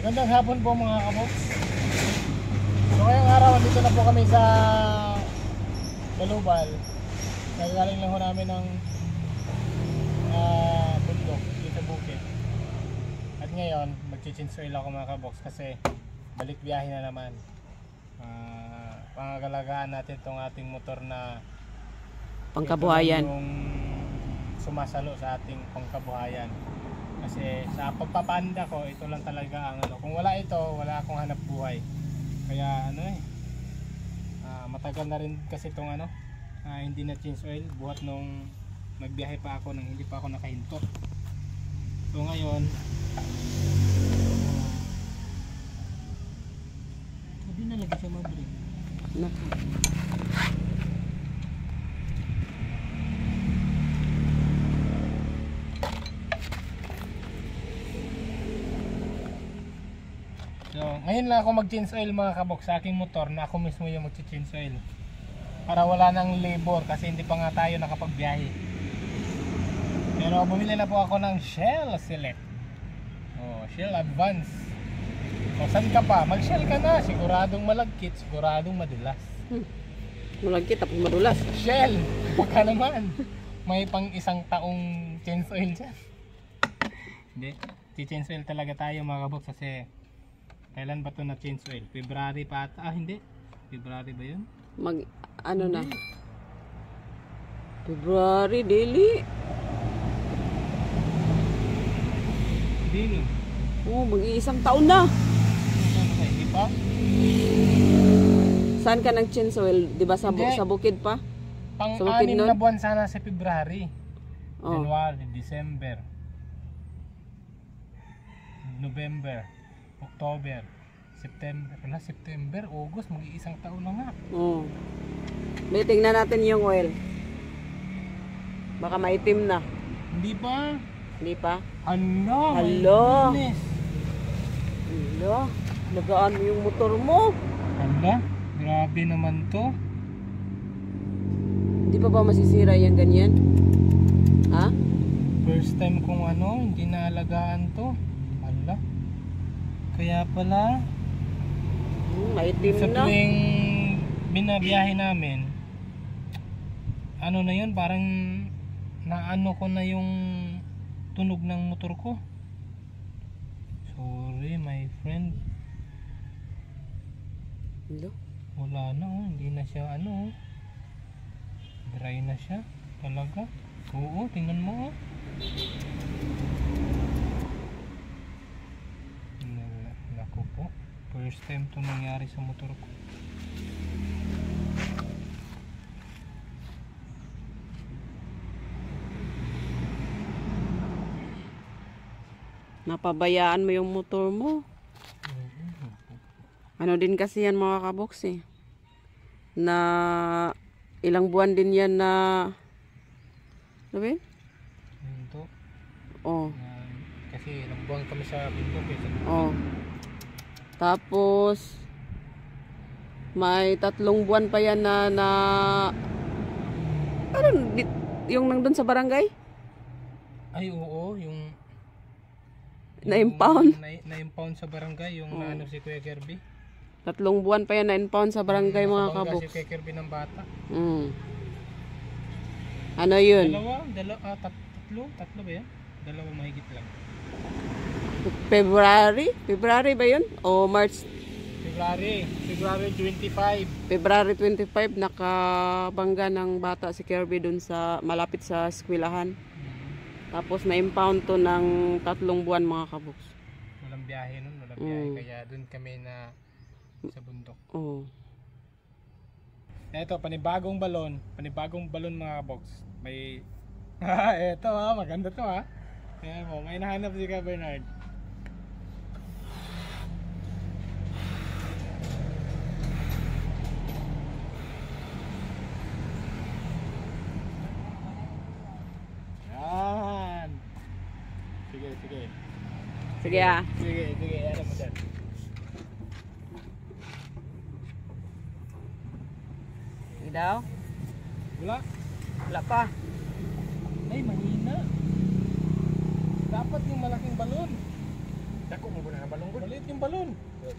Magandang hapon po mga kabox. So ngayong araw, dito na po kami sa Balubal. Nagagaling lang ho namin ng bundok dito sa bukid. At ngayon, mag-change oil ako mga kabox kasi balik biyahe na naman. Pangagalagaan natin itong ating motor na pangkabuhayan. Yung sumasalo sa ating pangkabuhayan. Kasi sa pagpapanda ko, ito lang talaga ang ano. Kung wala ito, wala akong hanap buhay. Kaya ano matagal na rin kasi itong ano, hindi na change oil. Buhat nung nagbiyahe pa ako nang hindi pa ako nakahinto. So ngayon, hindi na lagi siya mag-break. So, ngayon lang ako mag-change oil mga kabok sa aking motor na ako mismo yung mag-change oil. Para wala nang labor kasi hindi pa nga tayo nakapagbiyahe. Pero bumili na po ako ng Shell Select. Shell Advance. Saan ka pa? Mag-Shell ka na. Siguradong malagkit, siguradong madulas. Malagkit tapos madulas. Shell! Baka naman. May pang isang taong change oil dyan. Hindi. Si-change oil talaga tayo mga kabok kasi kailan ba ito na change oil? February pa ata? Hindi. February ba yun? Ano na? February, daily. Hindi. Mag-iisang taon na. Hindi pa? Saan ka nag-change oil? Diba sa bukid pa? Pang-anim na buwan sana sa February. Oh. January, December, November, October, September. September, August, mag-iisang taon na nga. May tingnan natin yung oil. Baka maitim na. Hindi pa. Hindi pa? Ano? Hello. Nagaan mo yung motor mo. Hala, grabe naman to. Hindi pa ba masisira yung ganyan? Ha? First time kong hindi naalagaan to. Hala. Kaya pala maitim sa na. tuwing binabiyahe namin, na yun, parang naano ko na yung tunog ng motor ko. Sorry my friend. Hello? Wala na, hindi na siya dry na siya talaga. Oo, tingnan mo. Naku po, first time to nangyari sa motor ko. Napabayaan mo yung motor mo. Ano din kasi yan mga kaboks na ilang buwan din yan na sabi? Ito. Oh. Kasi ilang buwan kami sa bundok Oh. Tapos may 3 buwan pa yan na yung nandun sa barangay? Ay oo, yung na-impound? Na-impound sa barangay yung naano si Kuya Kirby. 3 buwan pa yan na-impound sa barangay mga kaboks. Si Kuya Kirby ng bata. Ano yun? Tatlo ba yan? Dalawa mahigit lang. February ba yun? O March? February 25. February 25 nakabangga ng bata si Kirby dun sa malapit sa eskwelahan. Tapos na-impound to ng 3 buwan mga kaboks. Walang biyahe nun, kaya dun kami na sa bundok. Eto, panibagong balon mga kaboks. May eto maganda to Ayan mo, may nahanap si Ka Bernard. Yan. Sige. Sige Ano mo dyan? Sige daw. Wala pa. Ay, mahina. Dapat yung malaking balon. Dako mo na ng balong ko. Maliit yung balon.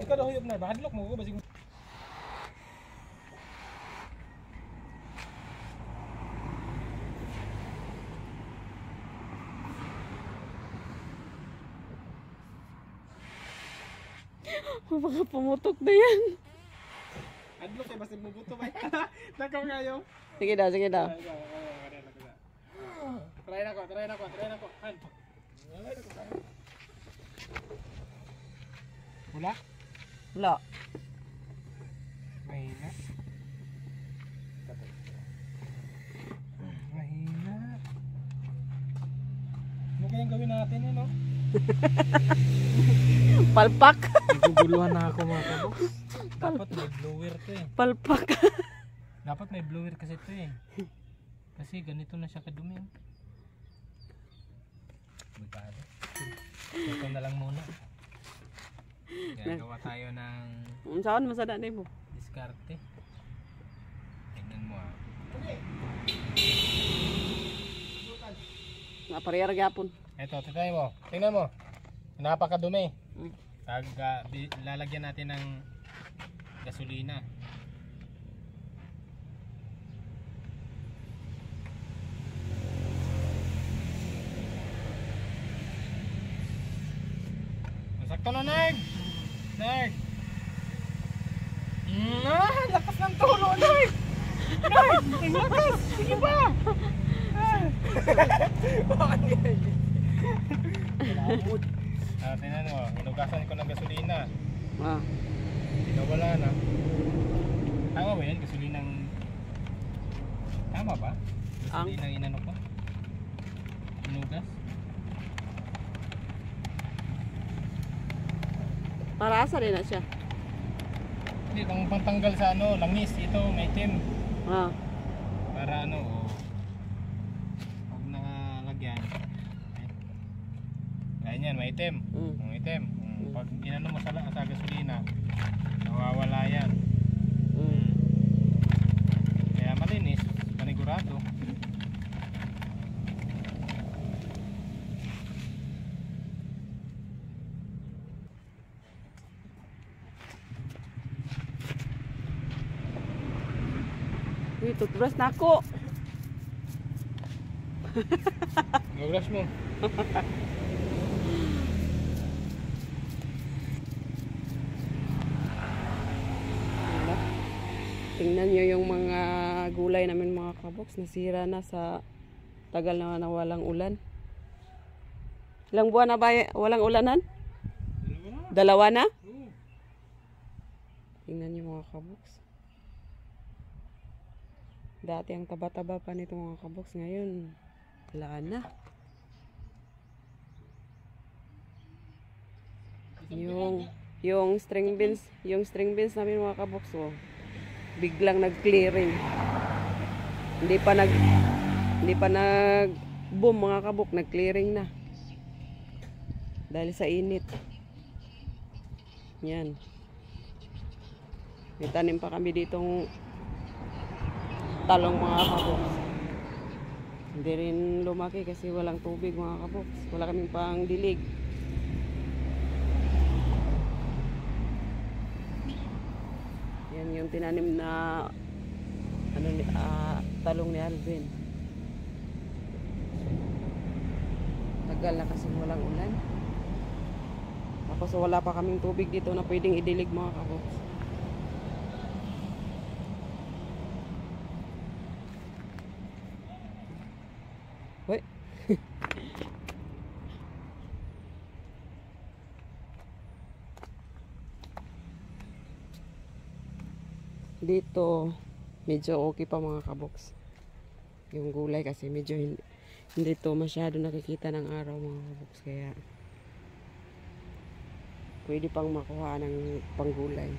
Ikaw daw huyop na. Bahadlok mo ko. Basig Baka pumutok na yan. Adlok kay basig mubuto ba? Nakaw kayo. Sige daw, sige daw. Try na ko. Han. Wala? Wala. Mahina. Mahina. Ano kayang gawin natin yun, no? Palpak. Naguguluhan na ako mga kaboks. Dapat may blower to eh. Palpak. Dapat may blower kasi to eh. Kasi ganito na siya kadumi. Magkano? Ito na lang muna. Gagawa tayo ng Saan masada na mo? diskarte. Tingnan mo ah. Napariyar gyapon. Eto, tingnan mo. Napakadumi. Mm. Lalagyan natin ng gasolina. Sakto na, Nerd! Nerd! Lakas ng tulo, Nerd! Nerd! Ang lakas! Sige ba? Tingnan mo, inugasan ko ng gasolina. Ah. Wala na. Tama ba yan? Gasolinang... Tama ba? Gasolinang inano ko? Inugas? Para asa rin na siya. Hindi, kung pantanggal sa ano, langis. Ito, may itim. Ah. Para ano, pag nakalagyan. Ganyan yan, may itim. May itim. Pag inano mo sa gasolina, nawawala yan. Kaya malinis, panigurado. Uy, toothbrush na ako. Mag-brush mo. Diba? Tingnan nyo yung mga gulay namin mga kaboks. Nasira na sa tagal na walang ulan. Ilang buwan na ba walang ulanan? Dalawa na? Tingnan nyo mga kaboks. Dati ang taba-taba pa nito mga kaboks. Ngayon, wala na. Yung string beans namin mga kaboks, oh, biglang nag-clearing. Hindi pa nag boom mga kabok, nag-clearing na. Dahil sa init. Yan. May tanim pa kami ditong talong mga kaboks. Hindi rin lumaki kasi walang tubig mga kaboks. Wala kaming pang dilig. Yan yung tinanim na talong ni Alvin. Tagal na kasi walang ulan. Tapos wala pa kaming tubig dito na pwedeng idilig mga kaboks. Hoy. Dito medyo okay pa mga kaboks. Yung gulay kasi medyo hindi to masyado nakikita ng araw mga kaboks, kaya pwede pang makuha ng panggulay.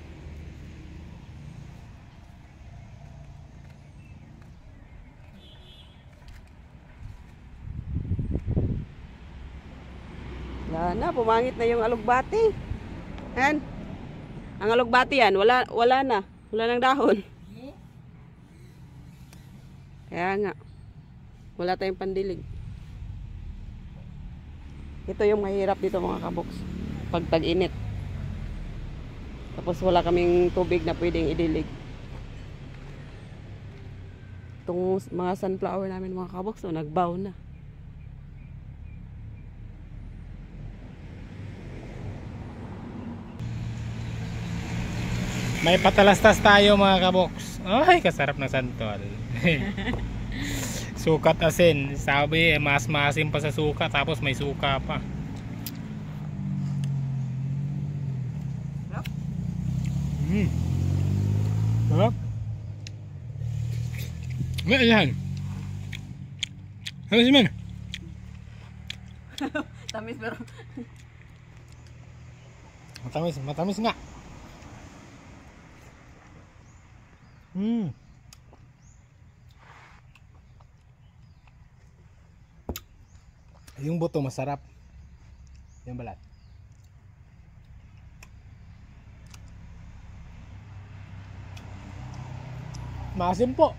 Wala na, pumangit na yung alugbati. Yan. Ang alugbati yan, wala na. Wala nang dahon. Kaya nga, wala tayong pandilig. Ito yung mahirap dito mga kaboks. pag tag-init. Tapos wala kaming tubig na pwedeng idilig. Itong mga sunflower namin mga kaboks, so nagbaw na. May patalastas tayo mga kaboks. Ay, kasarap ng santol. Sukat asin. Sabi, mas maasim pa sa suka. Tapos may suka pa. Sarap. May ayan. Ano si man? Tamis pero Matamis nga. Yung buto masarap. Yung balat. Maasim po.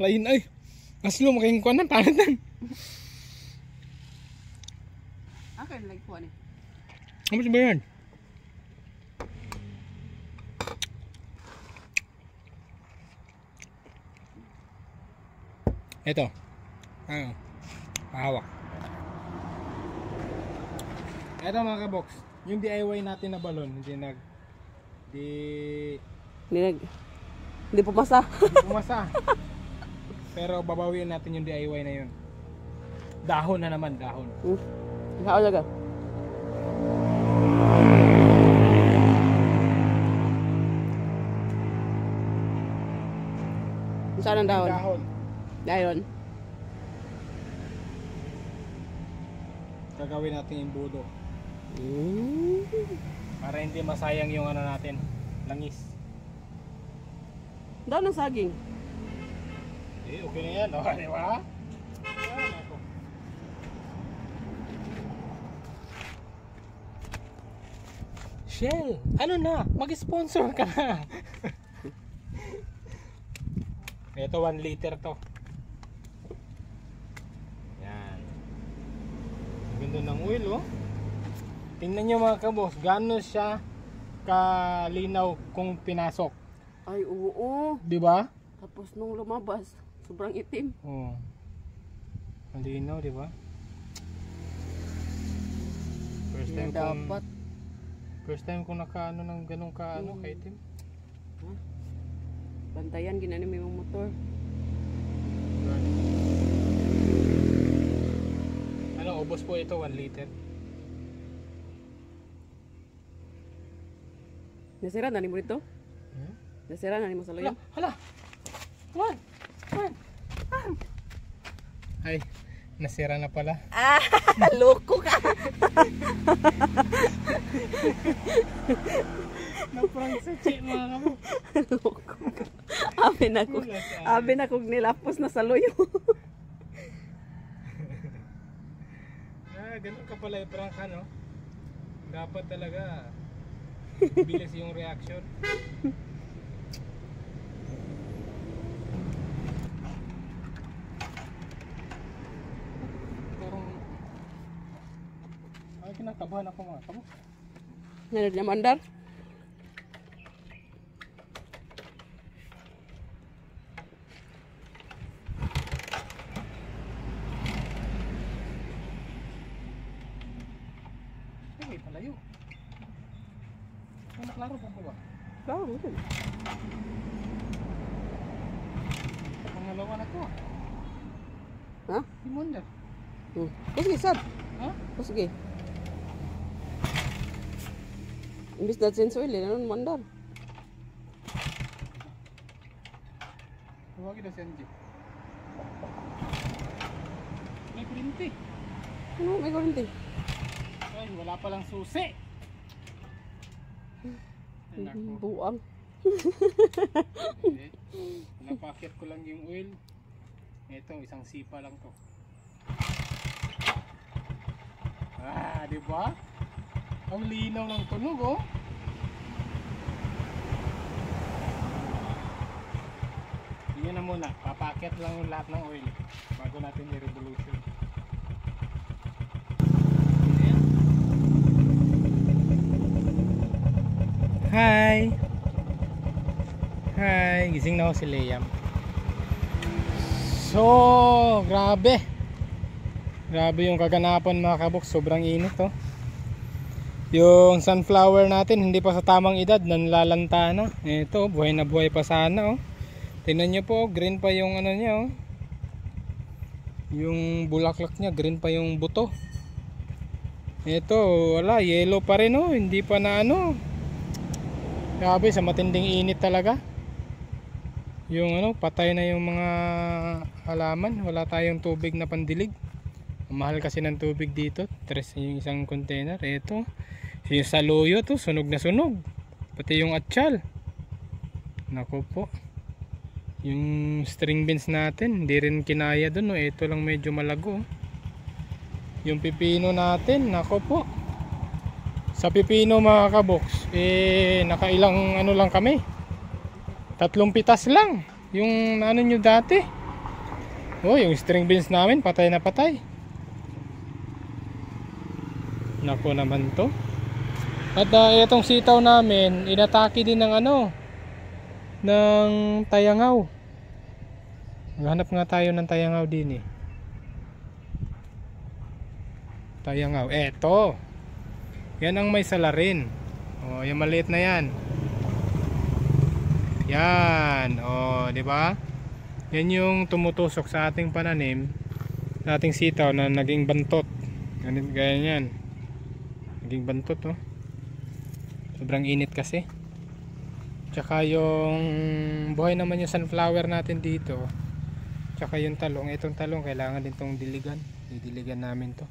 Lain ay. Aslo making kuanan panitan. okay like po ni. Ano ba yan? Ito. Ano? Hawak. Ito mga kabox. Yung DIY natin na balon, Hindi pumasa. pumasa. Pero babawiin natin yung DIY na yun. Dahon na naman, dahon. Ikaw jaga. Saan ang dahon? Dahon. Dahon. Gagawin natin yung budo. Para hindi masayang yung ano natin, langis. Dahon ng saging. Okay na yan, oh, di ba? Yan, ako. Shell, ano na? Mag-sponsor ka na. Ito 1 liter to. Yan. Ang ganda ng oil, oh. Tingnan nyo mga kabos, gaano siya kalinaw kung pinasok. Ay, oo. Di ba? Tapos nung lumabas, sobrang itim. Oo. Malinaw, di ba? First time kong nakaano ng ganong kaano kaitim. Bantayan ginano mo yung motor. Ano, ubos po ito 1 liter. Nasira na ni mo dito? Nasira na ni mo sa loyo? Hala! One! Ay, nasira na pala. Loko ka! Naprang sa check mga kamo. Loko ka. Abi na kog nilapos na sa loyo. Ganun ka pala i-prank ka, no? Dapat talaga bilis yung reaction. Ay, kinakabahan ako mga kamo. Nanod niya mandar? Ay, palayo. Ay, naklaro po ba? Klaro din. Pangalawa na to. Ha? Timon na. Sige, sad. Ha? Sige. Imbis na sense oil, nanon mandar. Huwag na siya nji. May kurinti. Ano, may kurinti. Ay, wala palang susi. Ay, naku. Buang. Hindi. Napakit ko lang yung oil. Ito, isang sipa lang to. Di ba? Ang linaw ng tunog, oh. Yan na muna. Papakit lang yung lahat ng oil bago natin i-revolution. Hi! Hi! Gising na ako si Liam. So, grabe. Grabe yung kaganapan mga kaboks. Sobrang init oh. Yung sunflower natin hindi pa sa tamang edad, nanlalanta na. Ito, buhay na buhay pa sana oh. Tingnan nyo po, green pa yung ano niya oh. Yung bulaklak niya, green pa yung buto. Ito, wala, yellow pa rin oh. Hindi pa na ano. Grabe, sa matinding init talaga. Yung ano, patay na yung mga halaman. Wala tayong tubig na pandilig. Mahal kasi ng tubig dito. Tres yung isang container. Ito, yung saluyo to, sunog na sunog. Pati yung atsyal. Nako po. Yung string beans natin, hindi rin kinaya dun. No? Ito lang medyo malago. Yung pipino natin, nako po. Sa pipino mga kaboks, nakailang ano lang kami. 3 pitas lang. Yung ano nyo dati. Oh, yung string beans namin, patay na patay. Nako naman to. At itong sitaw namin, inatake din ng ano, ng tayangaw. Maghanap nga tayo ng tayangaw din eh. Tayangaw. Eto. Yan ang may salarin. Oh, yung maliit na yan. Yan. Oh, di ba? Yan yung tumutusok sa ating pananim, sa ating sitaw na naging bantot. Ganyan yan. Naging bantot oh. Sobrang init kasi. Tsaka yung buhay naman yung sunflower natin dito. Tsaka yung talong. Itong talong kailangan din tong diligan. Didiligan namin to.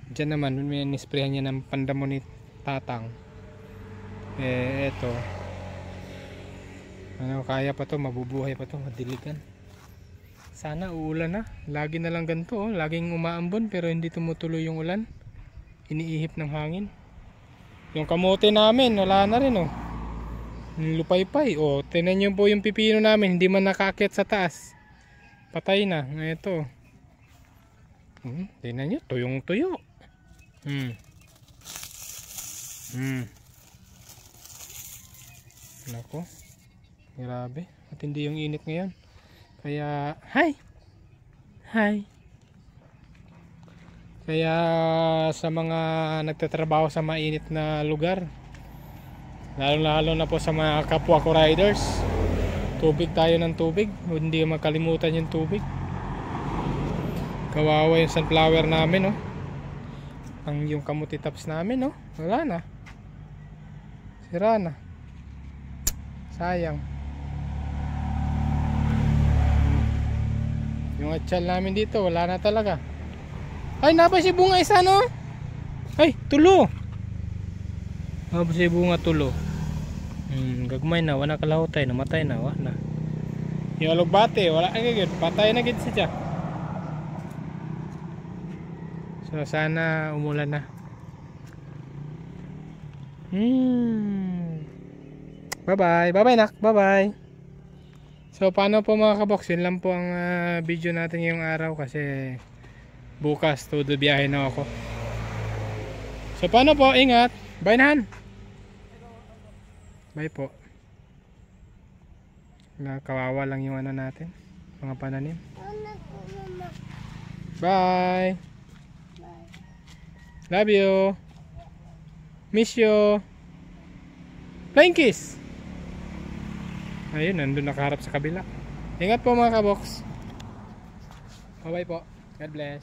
Diyan naman may nisprayan niya ng pandamo ni tatang. Eto. Ano, kaya pa to, mabubuhay pa to, madiligan. Sana uulan na. Lagi na lang ganito oh. Laging umaambon pero hindi tumutuloy yung ulan. Iniihip ng hangin. Yung kamote namin, wala na rin oh. Lupay-pay. Oh, tingnan niyo po yung pipino namin, hindi man nakaakyat sa taas. Patay na. Ito. Tingnan niyo, tuyong-tuyo. Nako. Grabe. Matindi yung init ngayon. Kaya, hi! Kaya sa mga nagtatrabaho sa mainit na lugar, lalo na po sa mga kapwa ko riders, tubig tayo ng tubig. Hindi makalimutan yung tubig. Kawawa yung sunflower namin oh. Yung kamuti tops namin oh. Wala na. Sira na. Sayang. Yung atsyal namin dito wala na talaga. Ay, napay si bunga isa no? Ay, tulo. Napay si bunga tulo. Gagmay na, wala kalahutay, namatay na, wala. Yung alugbate, wala agad, patay na gid siya. So sana umulan na. Bye bye nak, bye bye. So paano po mga kaboks, yun lang po ang video natin ngayong araw kasi bukas todo biyahe na ako. So paano po, ingat. Bye nahan. Bye po. Kawawa lang yung ano natin, mga pananim. Bye. Love you. Miss you. Flying kiss. Ayun, nandun nakaharap sa kabila. Ingat po mga kaboks. Bye bye po. God bless.